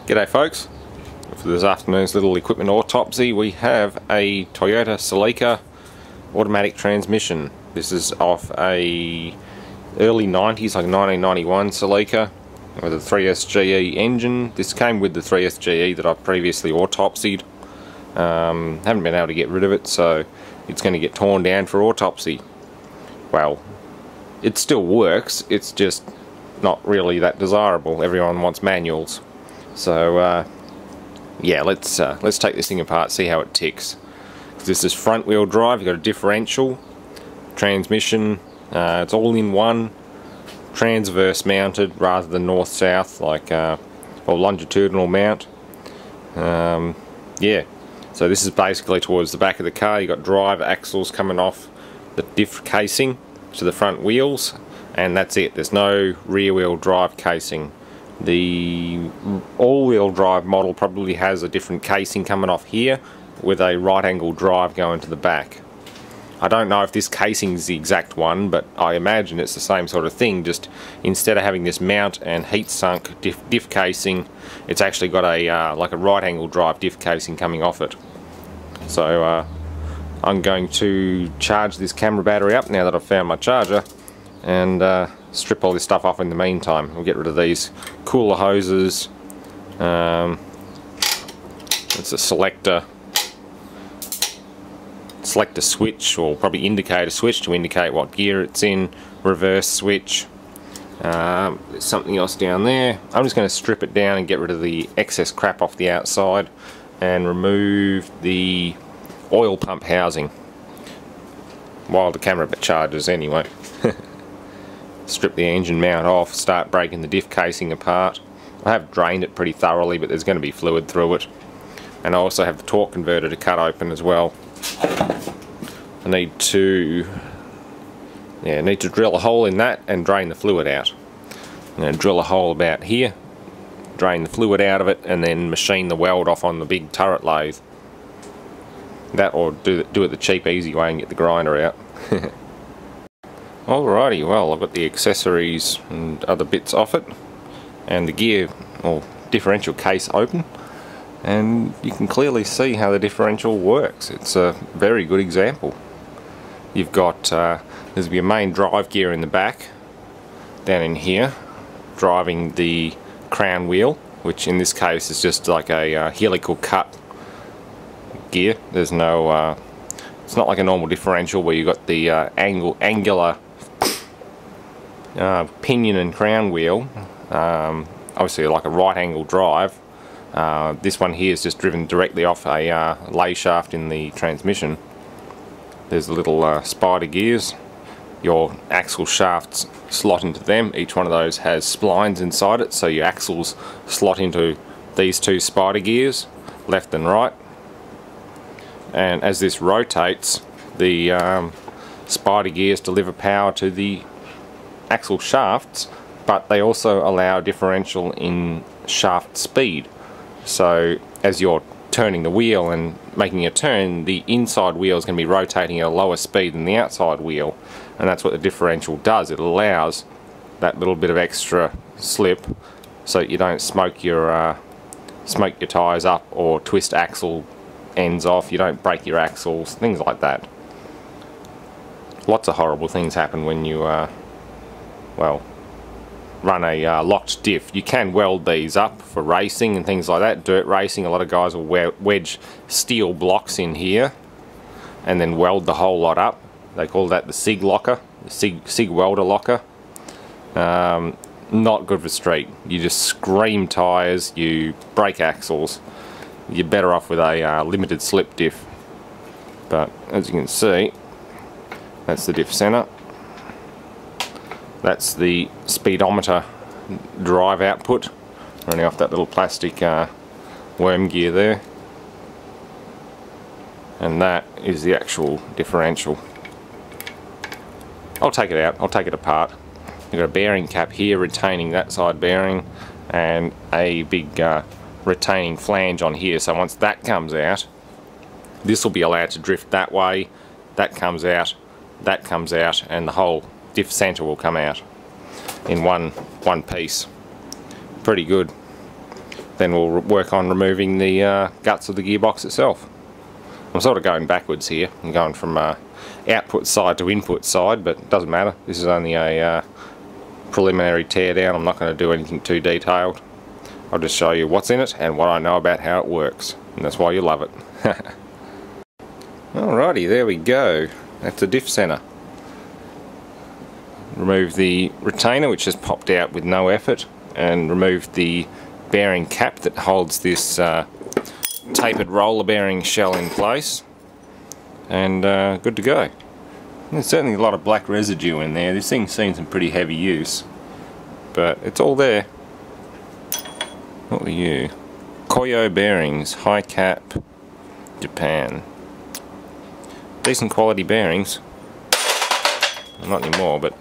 G'day folks. For this afternoon's little equipment autopsy, we have a Toyota Celica automatic transmission. This is off a early 90s, like 1991 Celica with a 3SGE engine. This came with the 3SGE that I've previously autopsied. Haven't been able to get rid of it, so it's going to get torn down for autopsy. Well, it still works, it's just not really that desirable. Everyone wants manuals. So yeah, let's take this thing apart, see how it ticks. This is front wheel drive. You've got a differential, transmission, it's all in one, transverse mounted rather than north-south, like or longitudinal mount. Yeah, so this is basically towards the back of the car. You've got drive axles coming off the diff casing to the front wheels, and that's it. There's no rear wheel drive casing. The all-wheel drive model probably has a different casing coming off here with a right angle drive going to the back. I don't know if this casing is the exact one, but I imagine it's the same sort of thing, just instead of having this mount and heat sunk diff casing, it's actually got a like a right angle drive diff casing coming off it. So I'm going to charge this camera battery up now that I've found my charger, and strip all this stuff off in the meantime. We'll get rid of these cooler hoses. It's a selector switch, or probably indicator switch to indicate what gear it's in, reverse switch. There's something else down there. I'm just going to strip it down and get rid of the excess crap off the outside and remove the oil pump housing while the camera charges anyway. Strip the engine mount off, start breaking the diff casing apart. I have drained it pretty thoroughly, but there's going to be fluid through it. And I also have the torque converter to cut open as well. I need to drill a hole in that and drain the fluid out. I'm going to drill a hole about here, drain the fluid out of it, and then machine the weld off on the big turret lathe. That, or do it the cheap easy way and get the grinder out. Alrighty, well, I've got the accessories and other bits off it, and the gear or differential case open, and you can clearly see how the differential works. It's a very good example. You've got there's your main drive gear in the back, down in here, driving the crown wheel, which in this case is just like a helical cut gear. There's no it's not like a normal differential where you've got the angular pinion and crown wheel, obviously like a right angle drive. This one here is just driven directly off a lay shaft in the transmission. There's the little spider gears. Your axle shafts slot into them. Each one of those has splines inside it, so your axles slot into these two spider gears, left and right. And as this rotates, the spider gears deliver power to the axle shafts, but they also allow differential in shaft speed. So as you're turning the wheel and making a turn, the inside wheel is going to be rotating at a lower speed than the outside wheel, and that's what the differential does. It allows that little bit of extra slip so that you don't smoke your tyres up or twist axle ends off, you don't break your axles, things like that. Lots of horrible things happen when you well, run a locked diff. You can weld these up for racing and things like that. Dirt racing, a lot of guys will wedge steel blocks in here and then weld the whole lot up. They call that the SIG locker, the SIG welder locker. Not good for street. You just scream tyres, you break axles. You're better off with a limited slip diff. But as you can see, that's the diff center. That's the speedometer drive output, running off that little plastic worm gear there. And that is the actual differential. I'll take it out, I'll take it apart. You've got a bearing cap here retaining that side bearing, and a big retaining flange on here. So once that comes out, this will be allowed to drift that way. That comes out, and the whole diff center will come out in one piece. Pretty good. then we'll work on removing the guts of the gearbox itself. I'm sort of going backwards here. I'm going from output side to input side, but it doesn't matter. This is only a preliminary teardown. I'm not going to do anything too detailed. I'll just show you what's in it and what I know about how it works, and that's why you love it. Alrighty, there we go. That's the diff center. Remove the retainer, which just popped out with no effort, and remove the bearing cap that holds this tapered roller bearing shell in place, and good to go. There's certainly a lot of black residue in there. This thing's seen some pretty heavy use, but it's all there. What were you? Koyo bearings, high cap, Japan. Decent quality bearings. Not anymore, but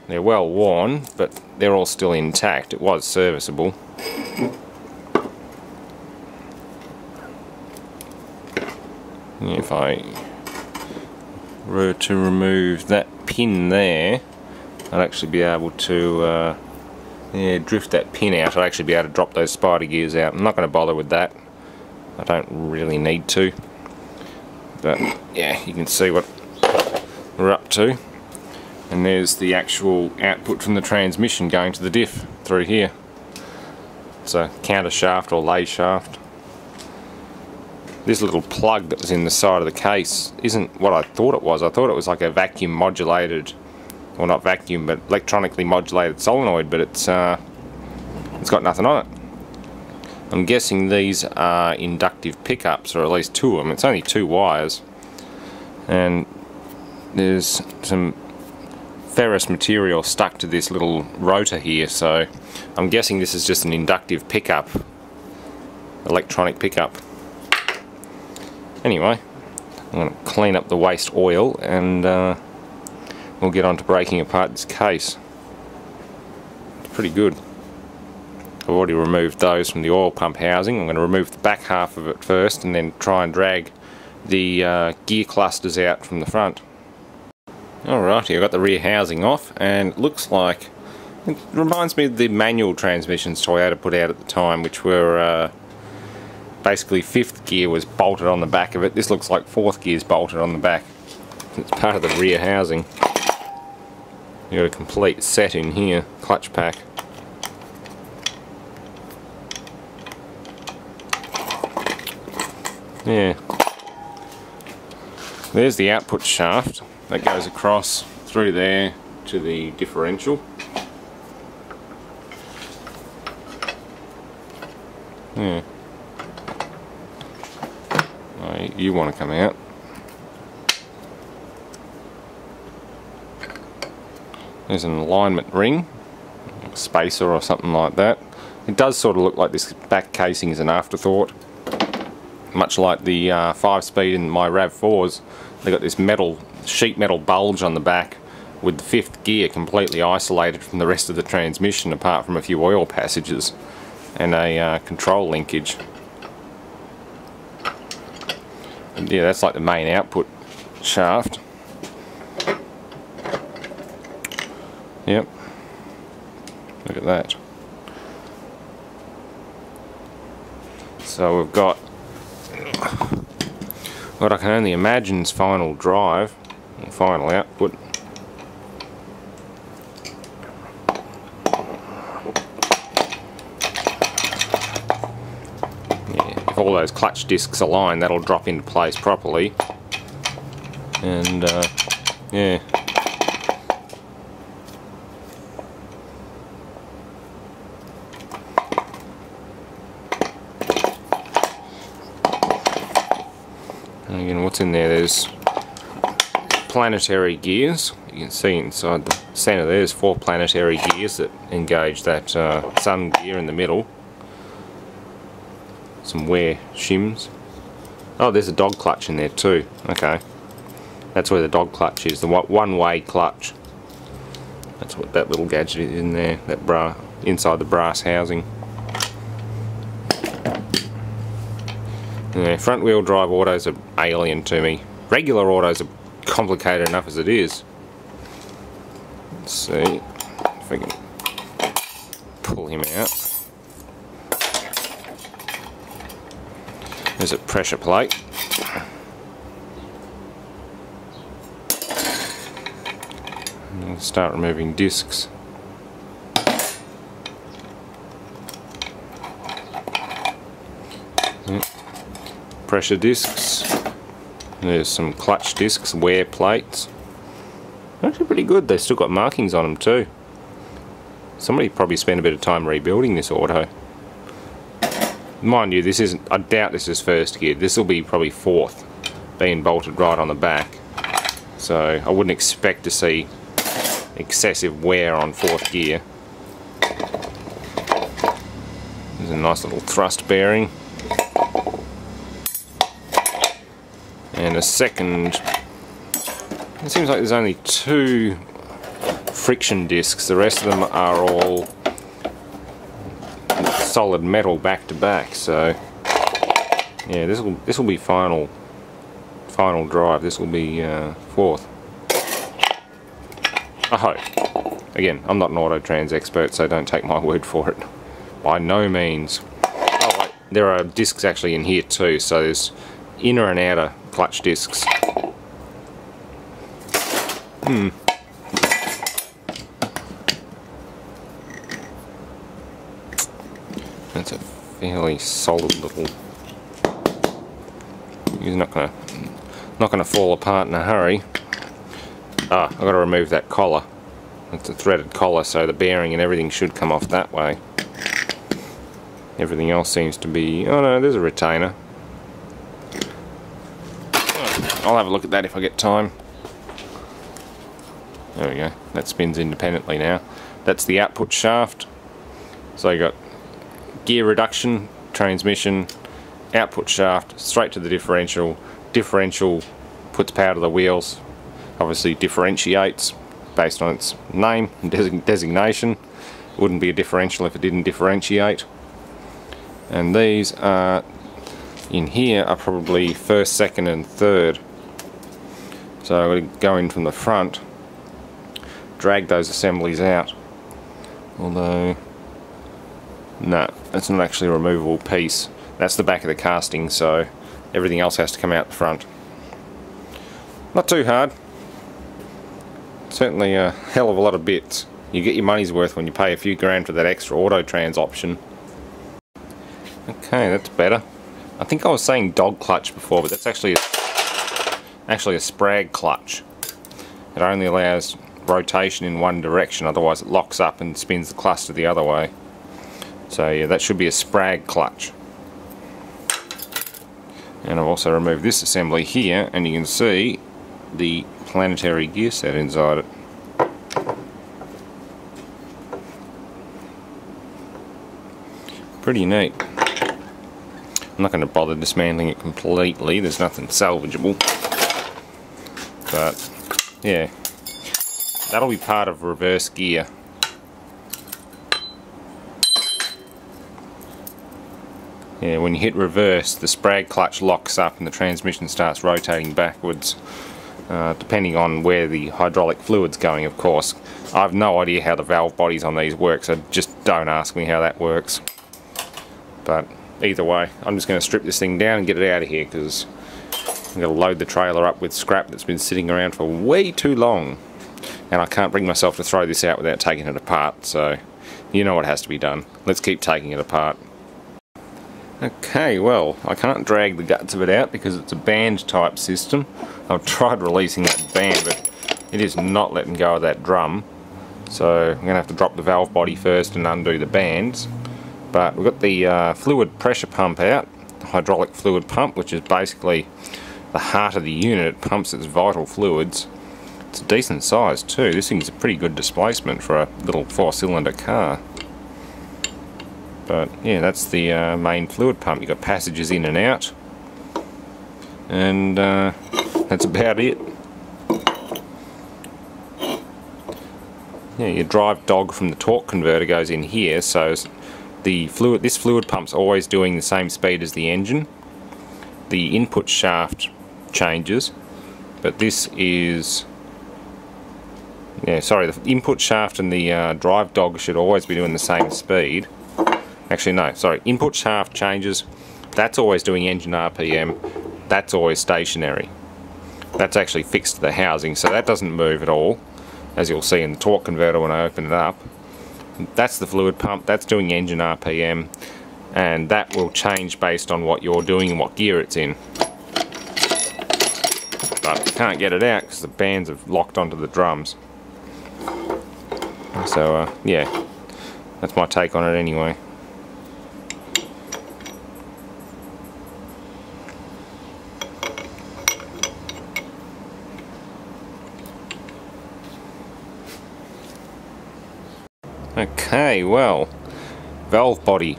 they're well worn, but they're all still intact. It was serviceable. If I were to remove that pin there, I'd actually be able to drift that pin out. I'd actually be able to drop those spider gears out. I'm not going to bother with that. I don't really need to. But yeah, you can see what we're up to. And there's the actual output from the transmission going to the diff through here. It's a counter shaft or lay shaft. This little plug that was in the side of the case isn't what I thought it was. I thought it was like a vacuum modulated, well, not vacuum, but electronically modulated solenoid, but it's got nothing on it. I'm guessing these are inductive pickups, or at least two of them. It's only 2 wires, and there's some ferrous material stuck to this little rotor here, so I'm guessing this is just an inductive pickup, electronic pickup. Anyway, I'm going to clean up the waste oil, and we'll get on to breaking apart this case. It's pretty good. I've already removed those from the oil pump housing. I'm going to remove the back half of it first, and then try and drag the gear clusters out from the front. Alrighty, I've got the rear housing off, and it looks like it reminds me of the manual transmissions Toyota put out at the time, which were basically 5th gear was bolted on the back of it. This looks like 4th gear's bolted on the back. It's part of the rear housing. You've got a complete set in here, clutch pack. Yeah. There's the output shaft that goes across through there to the differential. Yeah. You want to come out. There's an alignment ring, a spacer or something like that. It does sort of look like this back casing is an afterthought, much like the 5-speed in my RAV4s. They got this sheet metal bulge on the back with the 5th gear completely isolated from the rest of the transmission, apart from a few oil passages and a control linkage. And yeah, that's like the main output shaft. Yep. Look at that. So we've got what I can only imagine is final drive, final output. If all those clutch discs align, that'll drop into place properly, and yeah. And again, what's in there? There's planetary gears. You can see inside the centre there's 4 planetary gears that engage that sun gear in the middle. Some wear shims. Oh, there's a dog clutch in there too. Okay, that's where the dog clutch is, the one-way clutch. That's what that little gadget is in there, that inside the brass housing. Yeah, front wheel drive autos are alien to me. Regular autos are complicated enough as it is. Let's see if we can pull him out. There's a pressure plate. And we'll start removing discs. Pressure discs. There's some clutch discs, wear plates. Actually pretty good. They've still got markings on them too. Somebody probably spent a bit of time rebuilding this auto. Mind you, this isn't. I doubt this is first gear. This will be probably fourth, being bolted right on the back. So I wouldn't expect to see excessive wear on fourth gear. There's a nice little thrust bearing. And a second. It seems like there's only 2 friction discs. The rest of them are all solid metal back to back. So yeah, this will be final drive. This will be fourth. I hope. Again, I'm not an Autotrans expert, so don't take my word for it. By no means. Oh wait, there are discs actually in here too. So there's inner and outer clutch discs. That's a fairly solid little. He's not gonna fall apart in a hurry. Ah, I've got to remove that collar. It's a threaded collar, so the bearing and everything should come off that way. Everything else seems to be. Oh no, there's a retainer. I'll have a look at that if I get time. There we go. That spins independently now. That's the output shaft. So you got gear reduction, transmission, output shaft, straight to the differential. Differential puts power to the wheels. Obviously differentiates based on its name and designation. It wouldn't be a differential if it didn't differentiate. And these are in here are probably first, second and third. So I'm going to go in from the front, drag those assemblies out. Although, no, that's not actually a removable piece. That's the back of the casting, so everything else has to come out the front. Not too hard. Certainly a hell of a lot of bits. You get your money's worth when you pay a few grand for that extra Autotrans option. Okay, that's better. I think I was saying dog clutch before, but that's actually a Sprag clutch. It only allows rotation in one direction, otherwise it locks up and spins the cluster the other way. So yeah, that should be a Sprag clutch. And I've also removed this assembly here, and you can see the planetary gear set inside it. Pretty neat. I'm not going to bother dismantling it completely, there's nothing salvageable. But yeah, that'll be part of reverse gear. Yeah, when you hit reverse, the Sprag clutch locks up and the transmission starts rotating backwards, depending on where the hydraulic fluid's going, of course. I have no idea how the valve bodies on these work, so just don't ask me how that works. But either way, I'm just going to strip this thing down and get it out of here, because I'm going to load the trailer up with scrap that's been sitting around for way too long. And I can't bring myself to throw this out without taking it apart, so you know what has to be done. Let's keep taking it apart. Okay, well, I can't drag the guts of it out because it's a band type system. I've tried releasing that band, but it is not letting go of that drum. So I'm going to have to drop the valve body first and undo the bands. But we've got the fluid pressure pump out, the hydraulic fluid pump, which is basically the heart of the unit. It pumps its vital fluids. It's a decent size too. This thing's a pretty good displacement for a little 4-cylinder car. But yeah, that's the main fluid pump. You've got passages in and out, and that's about it. Yeah, your drive dog from the torque converter goes in here, so this fluid pump's always doing the same speed as the engine. The input shaft changes, but this is, yeah, sorry, the input shaft and the drive dog should always be doing the same speed. Actually no, sorry, input shaft changes, that's always doing engine RPM, that's always stationary. That's actually fixed to the housing, so that doesn't move at all, as you'll see in the torque converter when I open it up. That's the fluid pump, that's doing engine RPM, and that will change based on what you're doing and what gear it's in. But you can't get it out because the bands have locked onto the drums. So yeah, that's my take on it anyway. Okay, well, valve body.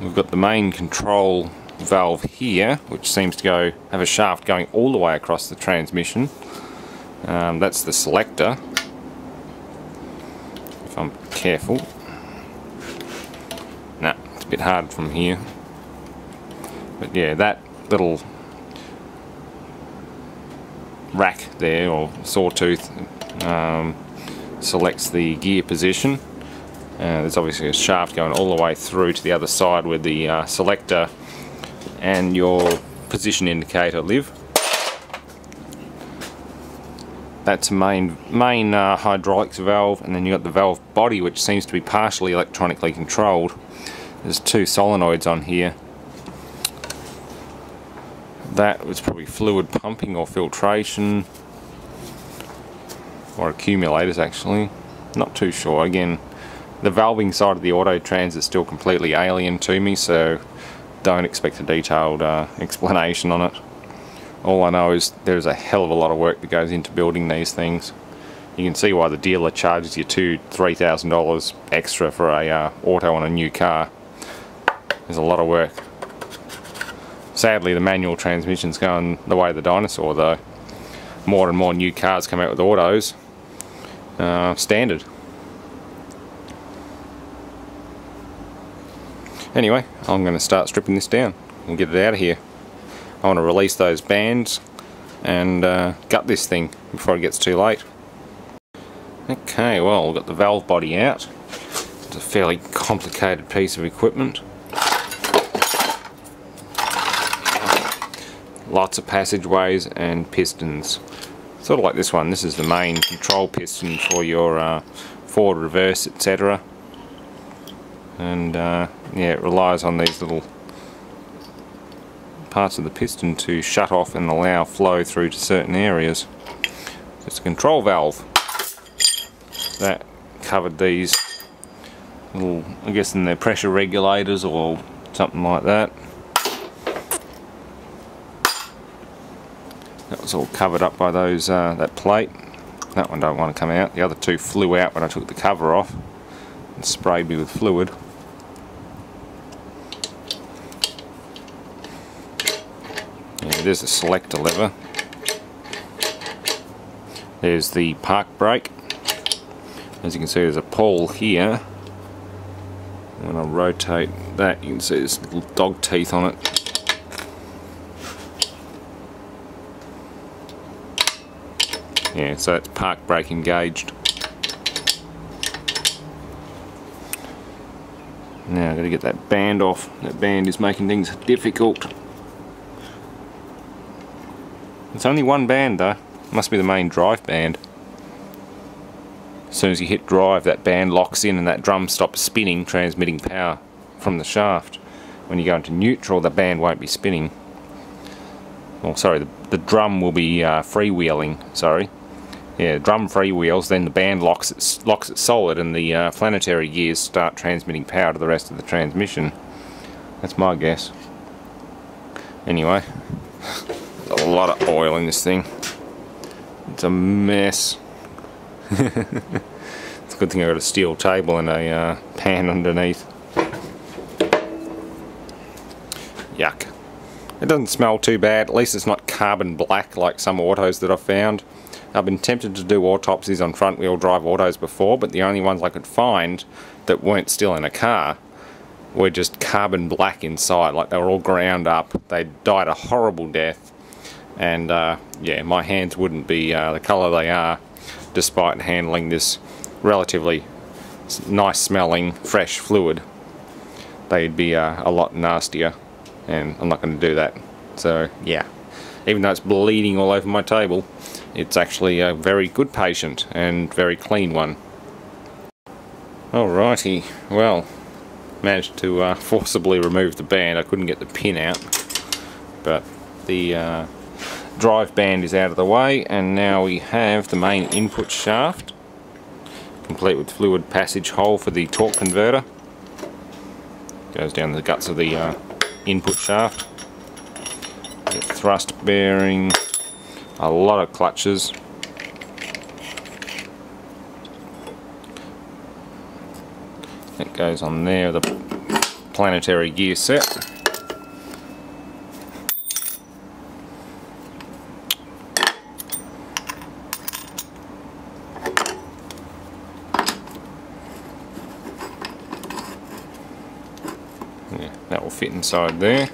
We've got the main control valve here, which seems to have a shaft going all the way across the transmission. That's the selector, if I'm careful. Nah, it's a bit hard from here. But yeah, that little rack there, or sawtooth, selects the gear position. There's obviously a shaft going all the way through to the other side where the selector and your position indicator live. That's a main hydraulics valve, and then you've got the valve body, which seems to be partially electronically controlled. There's two solenoids on here. That was probably fluid pumping or filtration, or accumulators actually, not too sure. Again, the valving side of the auto trans is still completely alien to me, so don't expect a detailed explanation on it. All I know is there's a hell of a lot of work that goes into building these things. You can see why the dealer charges you $2,000–3,000 extra for a auto on a new car. There's a lot of work. Sadly, the manual transmission's going the way of the dinosaur though. More and more new cars come out with autos. Standard. Anyway, I'm going to start stripping this down and get it out of here. I want to release those bands and gut this thing before it gets too late. Okay, well, we've got the valve body out. It's a fairly complicated piece of equipment. Lots of passageways and pistons. Sort of like this one. This is the main control piston for your forward, reverse, etc. And yeah, it relies on these little parts of the piston to shut off and allow flow through to certain areas. It's a control valve that covered these little, I guess, in their pressure regulators or something like that. That was all covered up by those that plate. That one don't want to come out. The other two flew out when I took the cover off and sprayed me with fluid. Yeah, there's the selector lever. There's the park brake. As you can see, there's a pole here. When I rotate that, you can see there's little dog teeth on it. Yeah, so it's park brake engaged. Now I've got to get that band off. That band is making things difficult. It's only one band though. Must be the main drive band. As soon as you hit drive, that band locks in and that drum stops spinning, transmitting power from the shaft. When you go into neutral, the band won't be spinning. Oh, sorry, the drum will be freewheeling, sorry. Yeah, drum freewheels, then the band locks it solid, and the planetary gears start transmitting power to the rest of the transmission. That's my guess. Anyway, there's a lot of oil in this thing. It's a mess. It's a good thing I got a steel table and a pan underneath. Yuck. It doesn't smell too bad. At least it's not carbon black like some autos that I've found. I've been tempted to do autopsies on front wheel drive autos before, but the only ones I could find that weren't still in a car were just carbon black inside, like they were all ground up. They died a horrible death, and yeah, my hands wouldn't be the colour they are despite handling this relatively nice smelling fresh fluid. They'd be a lot nastier. and I'm not going to do that. So yeah, even though it's bleeding all over my table, it's actually a very good patient and very clean one. Alrighty, well, managed to forcibly remove the band. I couldn't get the pin out, but the drive band is out of the way, and now we have the main input shaft, complete with fluid passage hole for the torque converter. Goes down the guts of the input shaft. The thrust bearing, a lot of clutches. That goes on there, the planetary gear set. Yeah, that will fit inside there.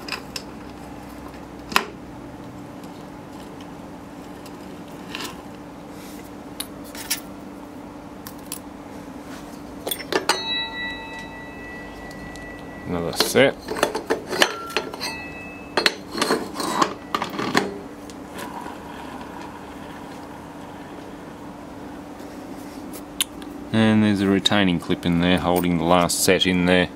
Another set. And there's a retaining clip in there holding the last set in there.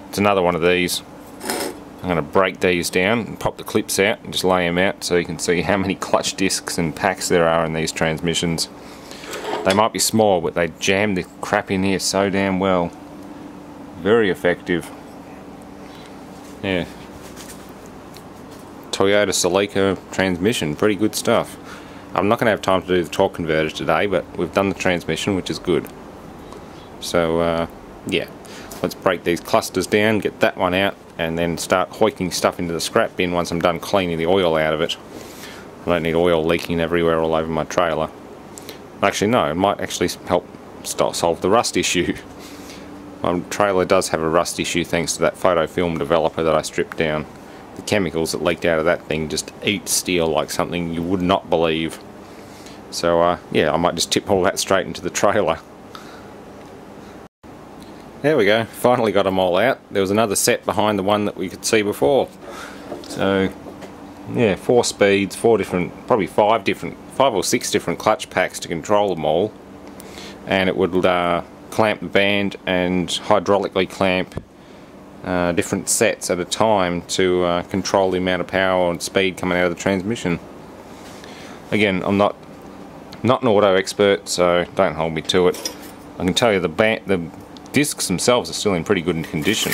It's another one of these. I'm going to break these down and pop the clips out and just lay them out so you can see how many clutch discs and packs there are in these transmissions. They might be small, but they jam the crap in here so damn well. Very effective. Yeah. Toyota Celica transmission, pretty good stuff. I'm not going to have time to do the torque converter today, but we've done the transmission, which is good. So yeah, let's break these clusters down, get that one out, and then start hoiking stuff into the scrap bin once I'm done cleaning the oil out of it. I don't need oil leaking everywhere all over my trailer. Actually no, it might actually help solve the rust issue. My trailer does have a rust issue thanks to that photofilm developer that I stripped down. The chemicals that leaked out of that thing just eat steel like something you would not believe. So yeah, I might just tip all that straight into the trailer. There we go, finally got them all out. There was another set behind the one that we could see before. So yeah, 4 speeds, 4 different, probably 5 or 6 different clutch packs to control them all. And it would clamp the band and hydraulically clamp different sets at a time to control the amount of power and speed coming out of the transmission. Again, I'm not an auto expert, so don't hold me to it. I can tell you the discs themselves are still in pretty good condition.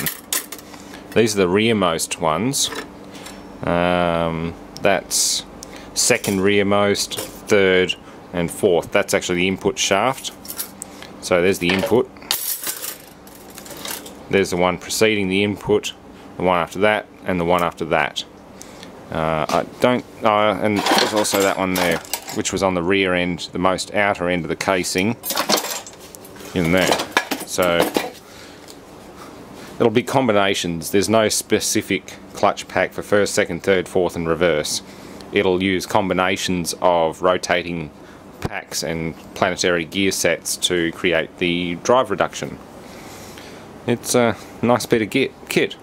These are the rearmost ones. That's second rearmost, third and fourth. That's actually the input shaft. So there's the input. There's the one preceding the input, the one after that, and the one after that. And there's also that one there, which was on the rear end, the most outer end of the casing, in there. So it'll be combinations. There's no specific clutch pack for first, second, third, fourth and reverse. It'll use combinations of rotating packs and planetary gear sets to create the drive reduction. It's a nice bit of kit.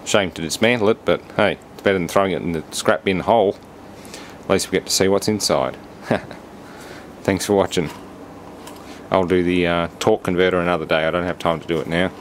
Shame to dismantle it, but hey, it's better than throwing it in the scrap bin hole. At least we get to see what's inside. Thanks for watching. I'll do the torque converter another day. I don't have time to do it now.